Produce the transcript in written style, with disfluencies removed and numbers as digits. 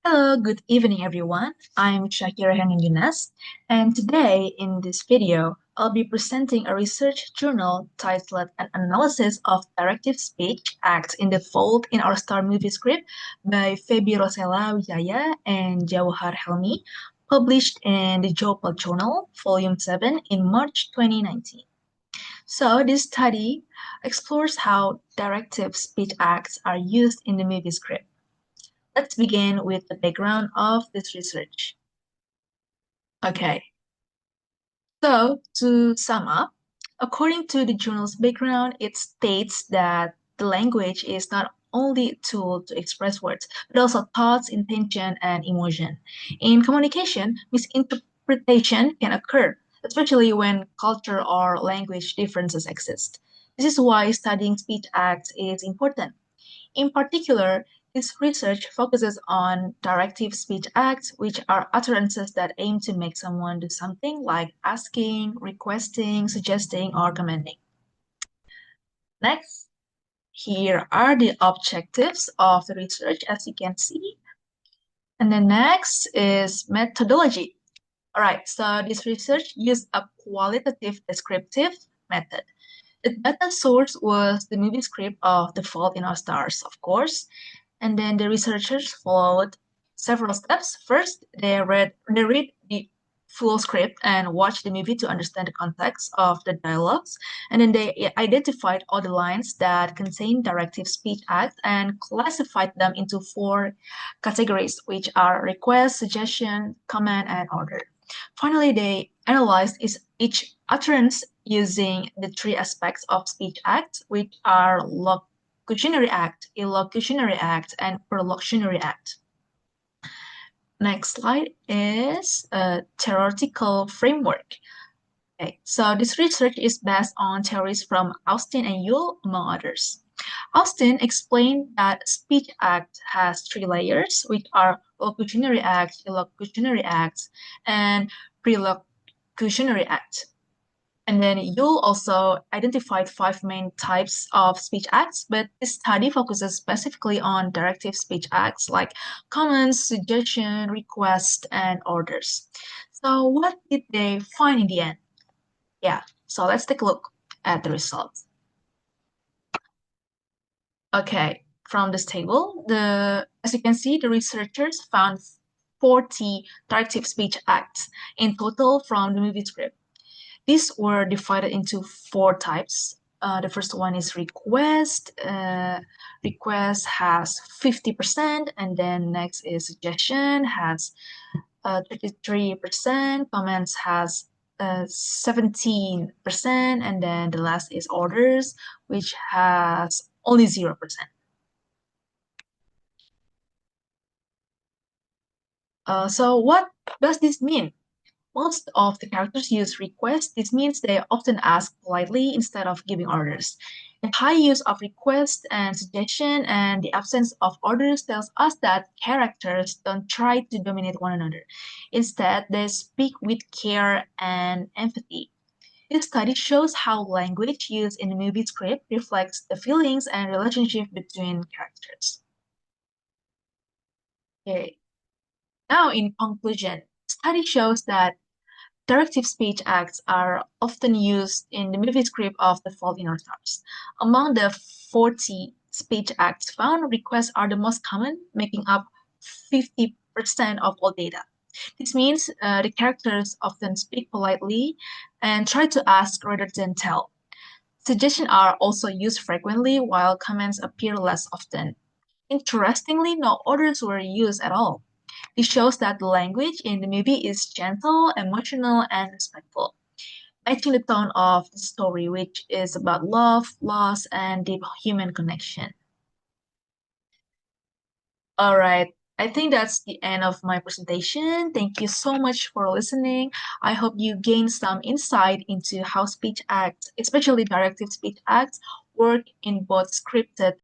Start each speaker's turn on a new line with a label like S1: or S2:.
S1: Hello, good evening, everyone. I'm Shakira Henya Yunas, and today in this video, I'll be presenting a research journal titled An Analysis of Directive Speech Acts in the Fold in Our Star Movie Script by Febi Rosella Wijaya and Jawahar Helmi, published in the Jopal Journal, Volume 7 in March 2019. So, this study explores how directive speech acts are used in the movie script. Let's begin with the background of this research. Okay, so to sum up, according to the journal's background, it states that the language is not only a tool to express words, but also thoughts, intention, and emotion. In communication, misinterpretation can occur, especially when culture or language differences exist. This is why studying speech acts is important. In particular, this research focuses on directive speech acts, which are utterances that aim to make someone do something like asking, requesting, suggesting, or commanding. Next, here are the objectives of the research, as you can see. And then next is methodology. All right, so this research used a qualitative descriptive method. The data source was the movie script of The Fault in Our Stars, of course. And then the researchers followed several steps. First, they read the full script and watched the movie to understand the context of the dialogues. And then they identified all the lines that contain directive speech acts and classified them into four categories, which are request, suggestion, command, and order. Finally, they analyzed each utterance using the three aspects of speech acts, which are locutionary act, illocutionary act, and perlocutionary act. Next slide is a theoretical framework. Okay, so this research is based on theories from Austin and Yule, among others. Austin explained that speech act has three layers, which are locutionary act, illocutionary act, and prelocutionary act. And then Yule also identified five main types of speech acts, but this study focuses specifically on directive speech acts like commands, suggestion, request, and orders. So what did they find in the end? Yeah, so let's take a look at the results. Okay, from this table, as you can see, the researchers found 40 directive speech acts in total from the movie script. These were divided into four types. The first one is request. Request has 50%, and then next is suggestion has 33%. Comments has 17%, and then the last is orders, which has only 0%. So what does this mean? Most of the characters use request. This means they often ask politely instead of giving orders. The high use of request and suggestion and the absence of orders tells us that characters don't try to dominate one another. Instead, they speak with care and empathy. This study shows how language used in the movie script reflects the feelings and relationship between characters. Okay. Now, in conclusion, study shows that directive speech acts are often used in the movie script of The Fault in Our Stars. Among the 40 speech acts found, requests are the most common, making up 50% of all data. This means the characters often speak politely and try to ask rather than tell. Suggestions are also used frequently, while comments appear less often. Interestingly, no orders were used at all. This shows that the language in the movie is gentle, emotional, and respectful, matching the tone of the story, which is about love, loss, and deep human connection. All right, I think that's the end of my presentation. Thank you so much for listening. I hope you gained some insight into how speech acts, especially directive speech acts, work in both scripted